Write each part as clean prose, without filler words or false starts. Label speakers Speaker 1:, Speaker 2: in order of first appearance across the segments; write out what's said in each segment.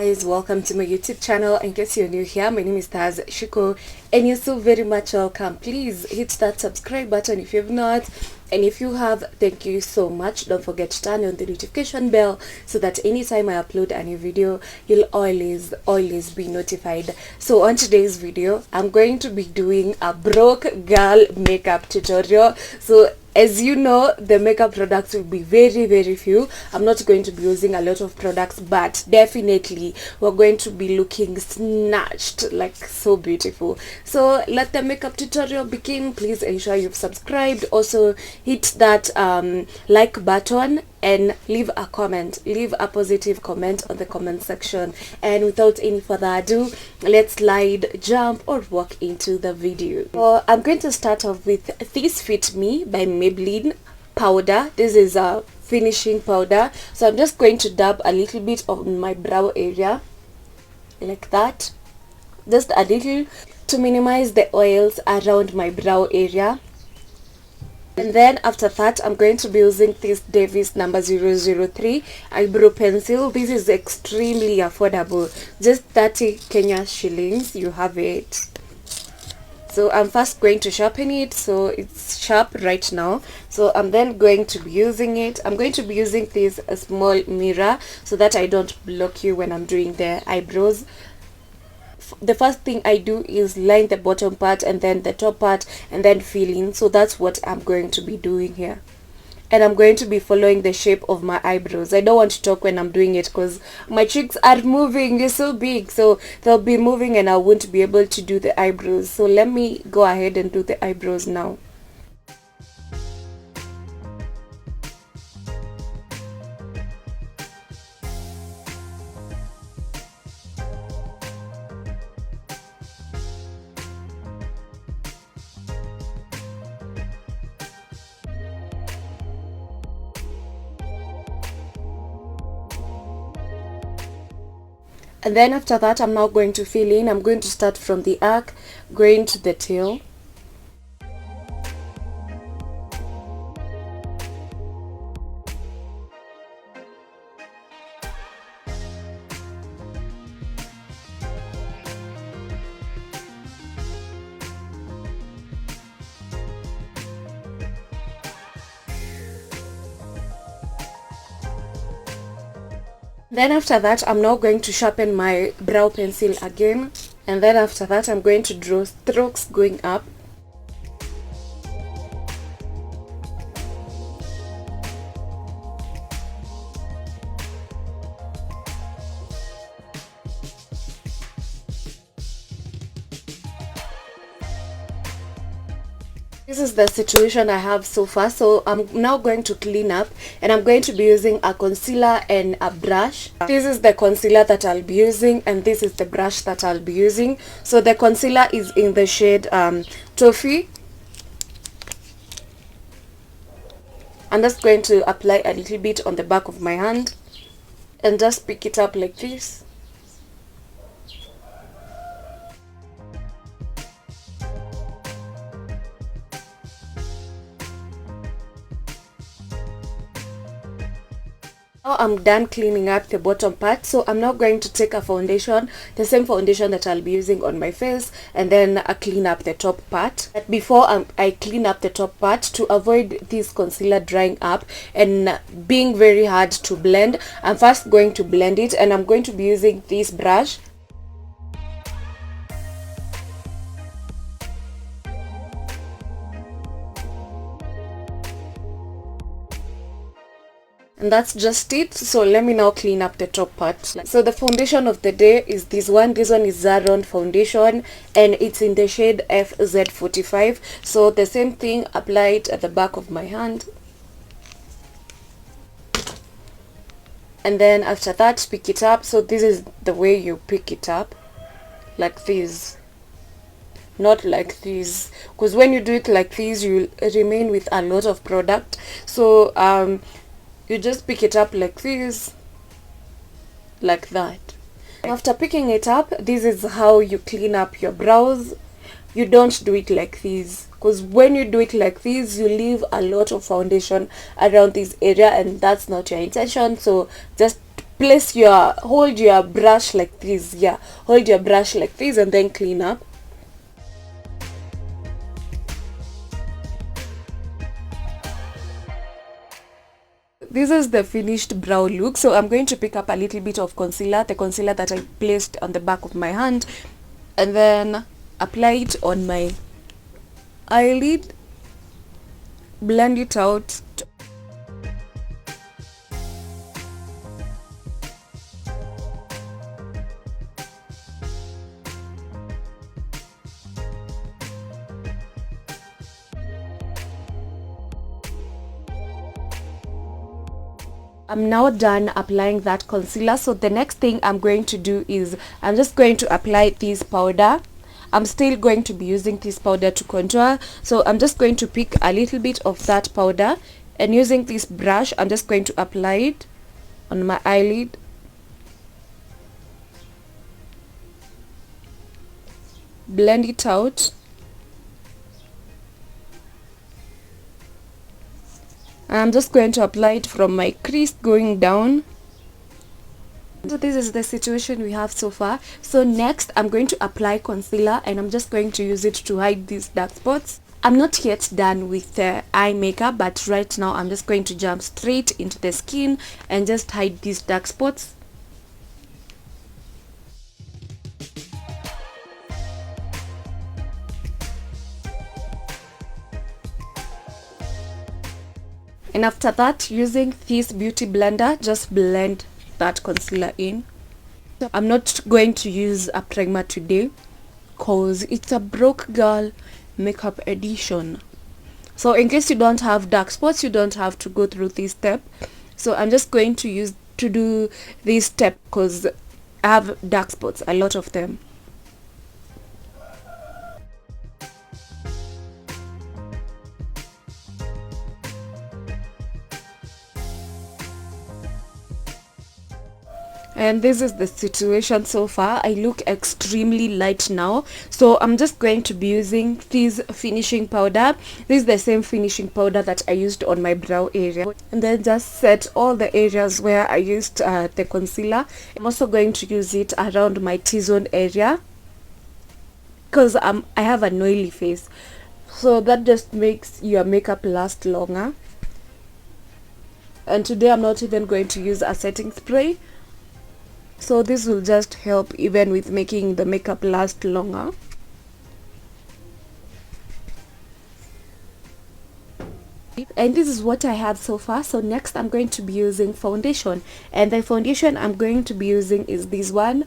Speaker 1: Guys, welcome to my YouTube channel. In case you're new here, my name is Taz Shiko and you're so very much welcome. Please hit that subscribe button if you've not, and if you have, thank you so much. Don't forget to turn on the notification bell so that anytime I upload a new video, you'll always be notified. So on today's video, I'm going to be doing a broke girl makeup tutorial. So as you know, the makeup products will be very few. I'm not going to be using a lot of products, but definitely we're going to be looking snatched, like so beautiful. So let the makeup tutorial begin. Please ensure you've subscribed. Also hit that like button and leave a comment, leave a positive comment on the comment section. And without any further ado, let's slide, jump or walk into the video. So I'm going to start off with This Fit Me by Maybelline powder. This is a finishing powder, so I'm just going to dab a little bit on my brow area like that, just a little to minimize the oils around my brow area. And then after that, I'm going to be using this Davis number 003 eyebrow pencil. This is extremely affordable, just 30 Kenya shillings, you have it. So I'm first going to sharpen it, so it's sharp right now. So I'm then going to be using it. I'm going to be using this small mirror so that I don't block you when I'm doing the eyebrows. The first thing I do is line the bottom part and then the top part and then fill in. So that's what I'm going to be doing here. And I'm going to be following the shape of my eyebrows. I don't want to talk when I'm doing it because my cheeks are moving. They're so big, so they'll be moving and I won't be able to do the eyebrows. So let me go ahead and do the eyebrows now. And then after that, I'm now going to fill in. I'm going to start from the arc, going to the tail. Then after that, I'm now going to sharpen my brow pencil again. And then after that, I'm going to draw strokes going up. This is the situation I have so far. So I'm now going to clean up and I'm going to be using a concealer and a brush. This is the concealer that I'll be using and this is the brush that I'll be using. So the concealer is in the shade Toffee. I'm just going to apply a little bit on the back of my hand and just pick it up like this. Now I'm done cleaning up the bottom part, so I'm now going to take a foundation, the same foundation that I'll be using on my face, and then clean up the top part. But before I clean up the top part, to avoid this concealer drying up and being very hard to blend, I'm first going to blend it and I'm going to be using this brush. And that's just it. So let me now clean up the top part. So the foundation of the day is this one. This one is Zaron foundation and it's in the shade FZ45. So the same thing, apply it at the back of my hand. And then after that, pick it up. So this is the way you pick it up, like this. Not like this, because when you do it like this, you'll remain with a lot of product. So you just pick it up like this, like that. After picking it up, this is how you clean up your brows. You don't do it like this, because when you do it like this, you leave a lot of foundation around this area and that's not your intention. So just hold your brush like this. Yeah, hold your brush like this and then clean up. This is the finished brow look. So I'm going to pick up a little bit of concealer, the concealer that I placed on the back of my hand, and then apply it on my eyelid, blend it out. I'm now done applying that concealer. So the next thing I'm going to do is I'm just going to apply this powder. I'm still going to be using this powder to contour. So I'm just going to pick a little bit of that powder, and using this brush, I'm just going to apply it on my eyelid. Blend it out. I'm just going to apply it from my crease going down. So this is the situation we have so far. So next I'm going to apply concealer, and I'm just going to use it to hide these dark spots. I'm not yet done with eye makeup, but right now I'm just going to jump straight into the skin and just hide these dark spots. And after that, using this beauty blender, just blend that concealer in. I'm not going to use a primer today because it's a broke girl makeup edition. So in case you don't have dark spots, you don't have to go through this step. So I'm just going to do this step because I have dark spots, a lot of them. And this is the situation so far. I look extremely light now, so I'm just going to be using this finishing powder. This is the same finishing powder that I used on my brow area, and then just set all the areas where I used the concealer. I'm also going to use it around my T-zone area because I have an oily face, so that just makes your makeup last longer. And today I'm not even going to use a setting spray, so this will just help even with making the makeup last longer. And this is what I have so far. So next I'm going to be using foundation, and the foundation I'm going to be using is this one.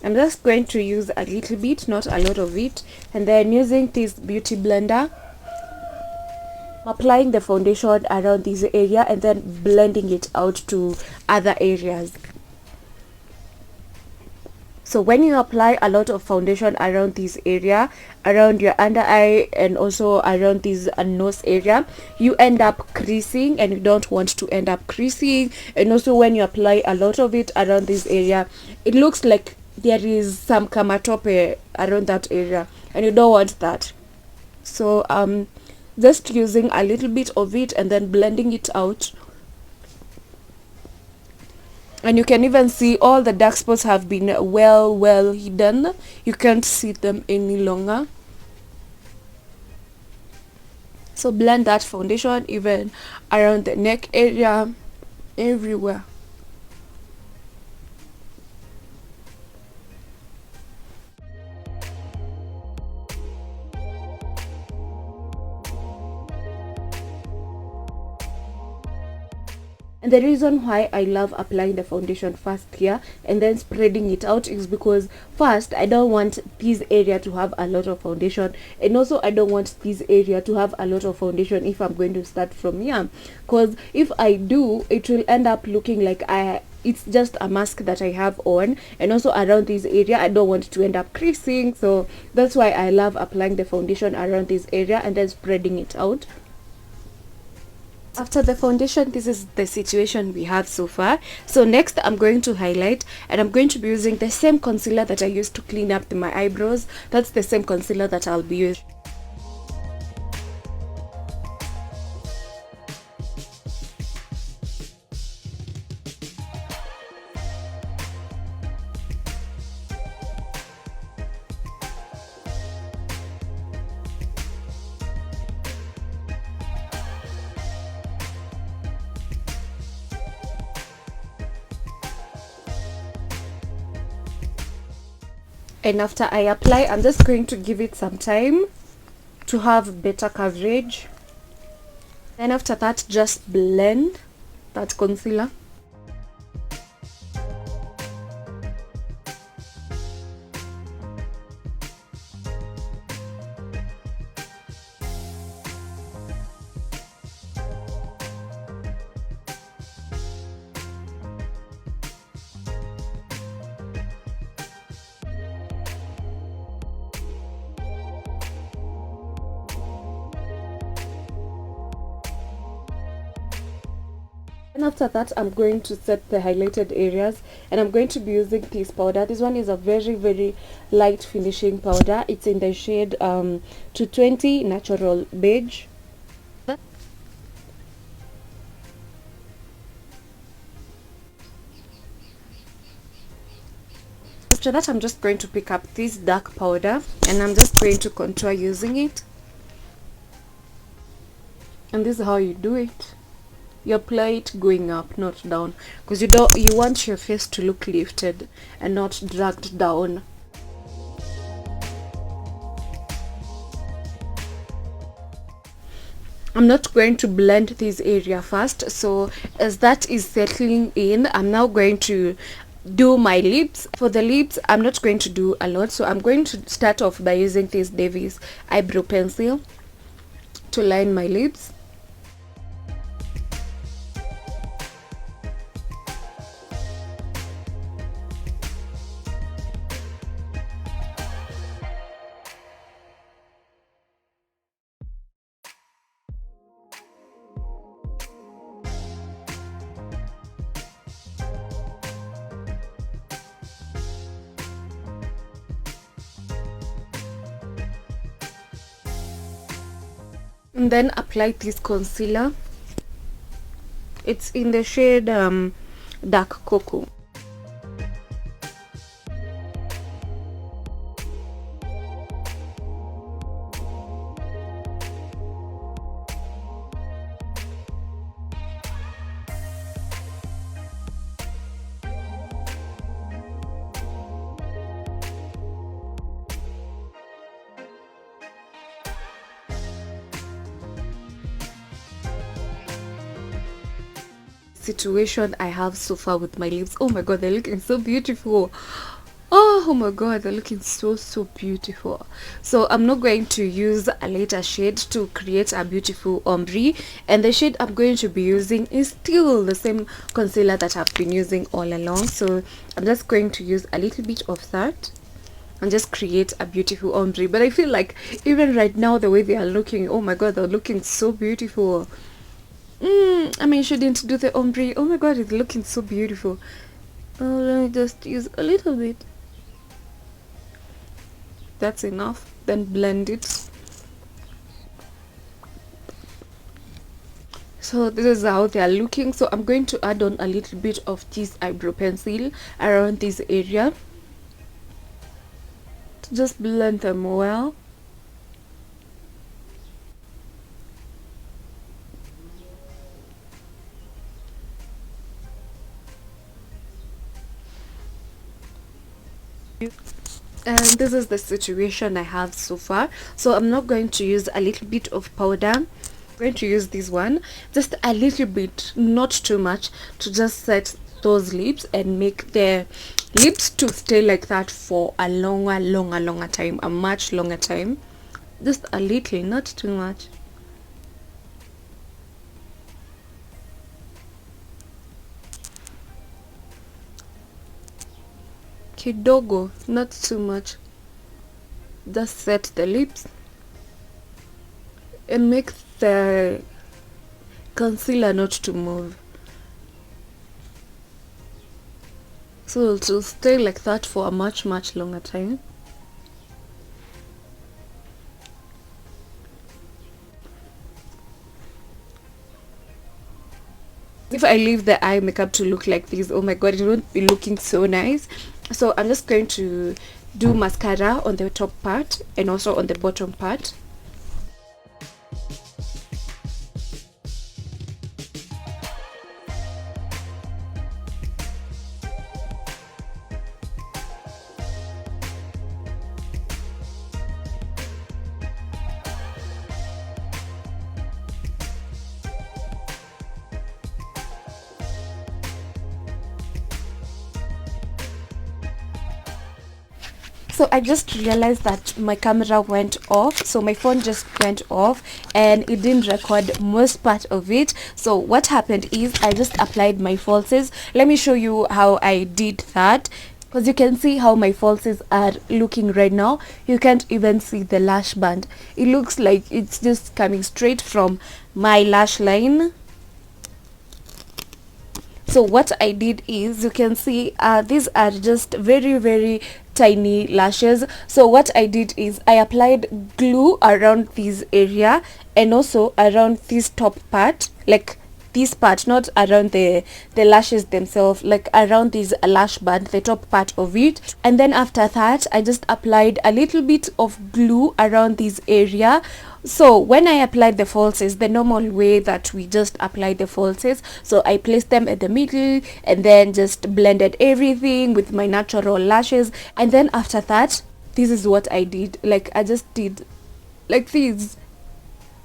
Speaker 1: I'm just going to use a little bit, not a lot of it, and then using this beauty blender, applying the foundation around this area and then blending it out to other areas. So when you apply a lot of foundation around this area, around your under eye and also around this nose area, you end up creasing, and you don't want to end up creasing. And also when you apply a lot of it around this area, it looks like there is some kamatope around that area, and you don't want that. So just using a little bit of it and then blending it out. And you can even see all the dark spots have been well hidden. You can't see them any longer. So blend that foundation even around the neck area, everywhere. And the reason why I love applying the foundation first here and then spreading it out is because first, I don't want this area to have a lot of foundation, and also I don't want this area to have a lot of foundation if I'm going to start from here, because if I do, it will end up looking like it's just a mask that I have on. And also around this area, I don't want to end up creasing, so that's why I love applying the foundation around this area and then spreading it out. After the foundation, this is the situation we have so far. So next I'm going to highlight, and I'm going to be using the same concealer that I used to clean up my eyebrows. That's the same concealer that I'll be using. And after I apply, I'm just going to give it some time to have better coverage. Then after that, just blend that concealer. And after that, I'm going to set the highlighted areas, and I'm going to be using this powder. This one is a very light finishing powder. It's in the shade 220 Natural Beige. After that, I'm just going to pick up this dark powder, and I'm just going to contour using it. And this is how you do it. You apply it going up, not down, because you want your face to look lifted and not dragged down. I'm not going to blend this area first, so as that is settling in, I'm now going to do my lips. For the lips, I'm not going to do a lot, so I'm going to start off by using this Davis eyebrow pencil to line my lips. And then apply this concealer. It's in the shade dark cocoa. Situation I have so far with my lips. Oh my god, they're looking so beautiful. Oh my god, they're looking so beautiful. So I'm not going to use a lighter shade to create a beautiful ombre, and the shade I'm going to be using is still the same concealer that I've been using all along. So I'm just going to use a little bit of that and just create a beautiful ombre. But I feel like even right now, the way they are looking, oh my god, they're looking so beautiful. I mean, shouldn't do the ombre. Oh my god, it's looking so beautiful. Oh, let me just use a little bit. That's enough. Then blend it. So this is how they are looking. So I'm going to add on a little bit of this eyebrow pencil around this area to just blend them well. And this is the situation I have so far. So I'm not going to use a little bit of powder. I'm going to use this one, just a little bit, not too much, to just set those lips and make the lips to stay like that for a longer time, a much longer time. Just a little, not too much. Kidogo, not too much. Just set the lips and make the concealer not to move, so it will stay like that for a much longer time. If I leave the eye makeup to look like this, oh my god, it won't be looking so nice. So I'm just going to do mascara on the top part and also on the bottom part. So I just realized that my camera went off, so my phone just went off and it didn't record most part of it. So what happened is I just applied my falsies. Let me show you how I did that, because you can see how my falsies are looking right now. You can't even see the lash band. It looks like it's just coming straight from my lash line. So what I did is, you can see these are just very tiny lashes. So what I did is I applied glue around this area and also around this top part, like this part, not around the lashes themselves, like around this lash band, the top part of it. And then after that I just applied a little bit of glue around this area. So when I applied the falsies, the normal way that we just apply the falsies, so I placed them at the middle and then just blended everything with my natural lashes. And then after that, this is what I did. Like I just did like this.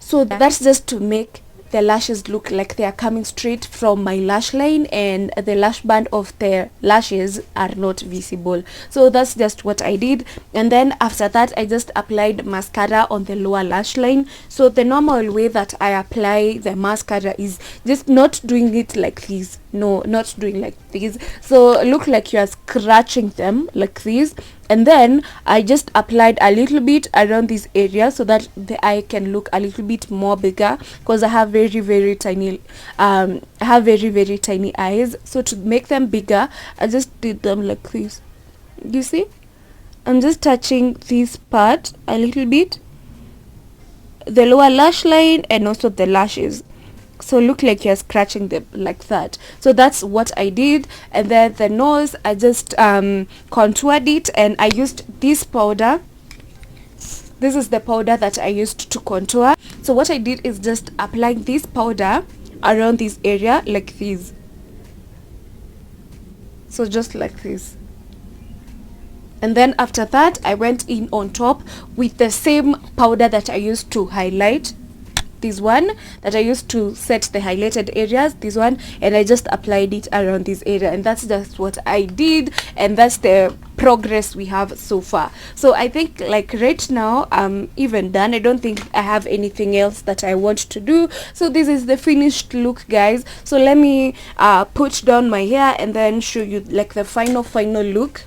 Speaker 1: So that's just to make the lashes look like they are coming straight from my lash line and the lash band of the lashes are not visible. So that's just what I did. And then after that I just applied mascara on the lower lash line. So the normal way that I apply the mascara is just not doing it like this. No, not doing like this. So look like you are scratching them like this. And then I just applied a little bit around this area so that the eye can look a little bit more bigger, because I have very tiny very tiny eyes. So to make them bigger, I just did them like this. You see, I'm just touching this part a little bit, the lower lash line and also the lashes. So look like you're scratching them like that. So that's what I did. And then the nose, I just contoured it and I used this powder. This is the powder that I used to contour. So what I did is just applying this powder around this area like this. So just like this. And then after that I went in on top with the same powder that I used to highlight, this one that I used to set the highlighted areas, this one, and I just applied it around this area. And that's just what I did, and that's the progress we have so far. So I think like right now I'm even done. I don't think I have anything else that I want to do. So this is the finished look, guys. So let me put down my hair and then show you like the final look.